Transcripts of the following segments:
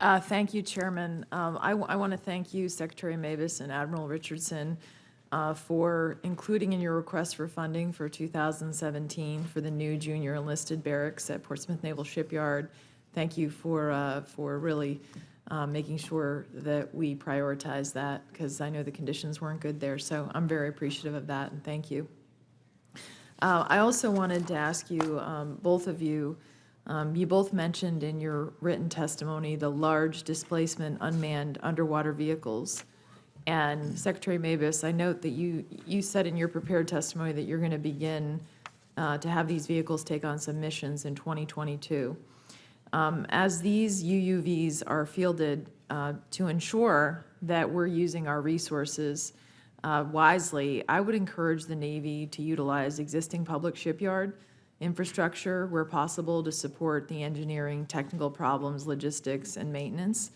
Thank you, Chairman. I want to thank you, Secretary Mavis and Admiral Richardson, for including in your request for funding for 2017 for the new junior enlisted barracks at Portsmouth Naval Shipyard. Thank you for really making sure that we prioritize that, because I know the conditions weren't good there. So I'm very appreciative of that, and thank you. I also wanted to ask you, both of you, you both mentioned in your written testimony the large displacement unmanned underwater vehicles. And Secretary Mavis, I note that you said in your prepared testimony that you're going to begin to have these vehicles take on some missions in 2022. As these UUVs are fielded to ensure that we're using our resources wisely, I would encourage the Navy to utilize existing public shipyard infrastructure where possible to support the engineering, technical problems, logistics, and maintenance,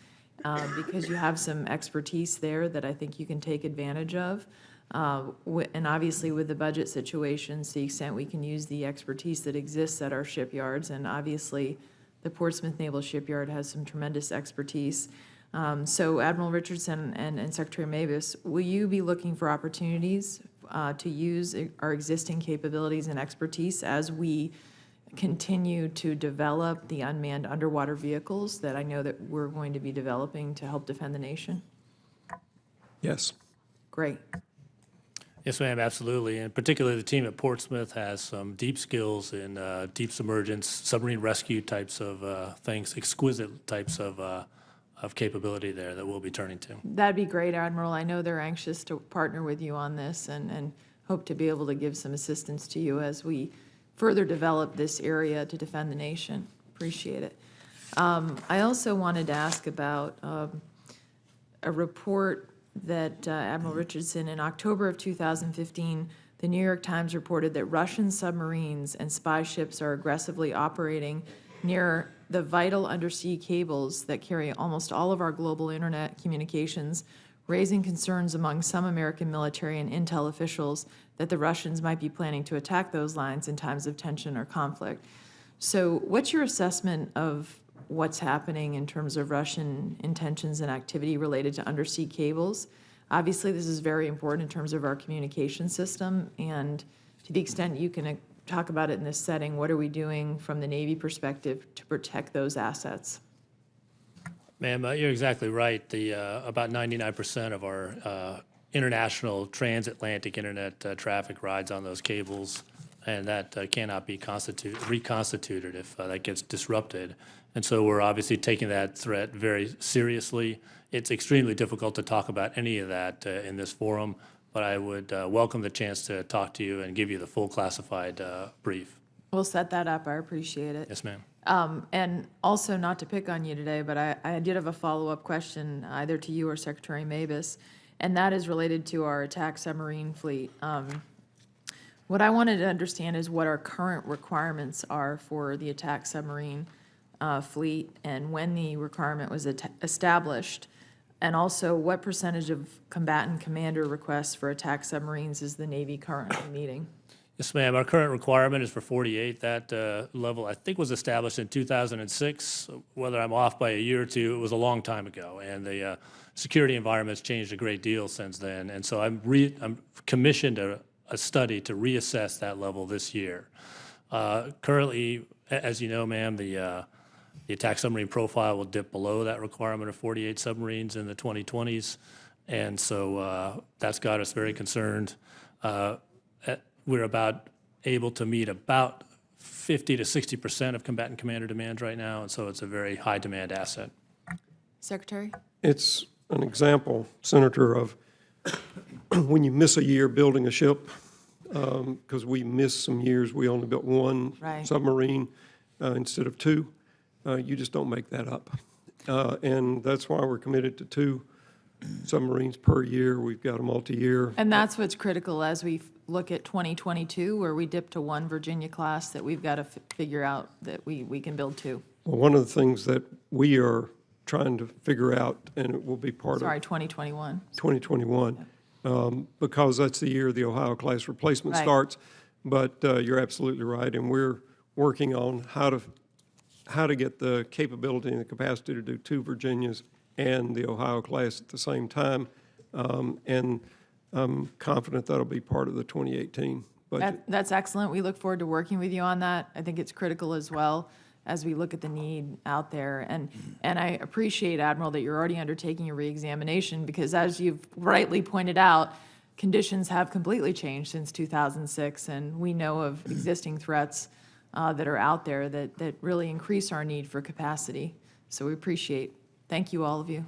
because you have some expertise there that I think you can take advantage of. And obviously with the budget situations, to the extent we can use the expertise that exists at our shipyards, and obviously the Portsmouth Naval Shipyard has some tremendous expertise. So Admiral Richardson and Secretary Mavis, will you be looking for opportunities to use our existing capabilities and expertise as we continue to develop the unmanned underwater vehicles that I know that we're going to be developing to help defend the nation? Yes. Great. Yes, ma'am, absolutely. And particularly the team at Portsmouth has some deep skills in deep submergence, submarine rescue types of things, exquisite types of capability there that we'll be turning to. That'd be great, Admiral. I know they're anxious to partner with you on this and hope to be able to give some assistance to you as we further develop this area to defend the nation. Appreciate it. I also wanted to ask about a report that Admiral Richardson, in October of 2015, the New York Times reported that Russian submarines and spy ships are aggressively operating near the vital undersea cables that carry almost all of our global internet communications, raising concerns among some American military and intel officials that the Russians might be planning to attack those lines in times of tension or conflict. So what's your assessment of what's happening in terms of Russian intentions and activity related to undersea cables? Obviously, this is very important in terms of our communication system, and to the extent you can talk about it in this setting, what are we doing from the Navy perspective to protect those assets? Ma'am, you're exactly right. The about 99% of our international transatlantic internet traffic rides on those cables, and that cannot be reconstituted if that gets disrupted. And so we're obviously taking that threat very seriously. It's extremely difficult to talk about any of that in this forum, but I would welcome the chance to talk to you and give you the full classified brief. We'll set that up. I appreciate it. Yes, ma'am. And also, not to pick on you today, but I did have a follow-up question either to you or Secretary Mavis, and that is related to our attack submarine fleet. What I wanted to understand is what our current requirements are for the attack submarine fleet and when the requirement was established, and also what percentage of combatant commander requests for attack submarines is the Navy currently meeting? Yes, ma'am. Our current requirement is for 48. That level, I think, was established in 2006. Whether I'm off by a year or two, it was a long time ago, and the security environment's changed a great deal since then. And so I'm commissioned a study to reassess that level this year. Currently, as you know, ma'am, the attack submarine profile will dip below that requirement of 48 submarines in the 2020s, and so that's got us very concerned. We're about able to meet about 50 to 60% of combatant commander demand right now, and so it's a very high demand asset. Secretary? It's an example, Senator, of when you miss a year building a ship, because we missed some years, we only built one Right. submarine instead of two. You just don't make that up. And that's why we're committed to 2 submarines per year. We've got a multi-year. And that's what's critical as we look at 2022, where we dip to 1 Virginia class, that we've got to figure out that we can build 2. Well, one of the things that we are trying to figure out, and it will be part Sorry, of 2021. 2021, because that's the year the Ohio class replacement Right. starts. But you're absolutely right, and we're working on how how to get the capability and the capacity to do 2 Virginias and the Ohio class at the same time. And I'm confident that'll be part of the 2018 budget. That's excellent. We look forward to working with you on that. I think it's critical as well as we look at the need out there. And I appreciate, Admiral, that you're already undertaking a reexamination because, as you've rightly pointed out, conditions have completely changed since 2006, and we know of existing threats that are out there that really increase our need for capacity. So we appreciate. Thank you, all of you.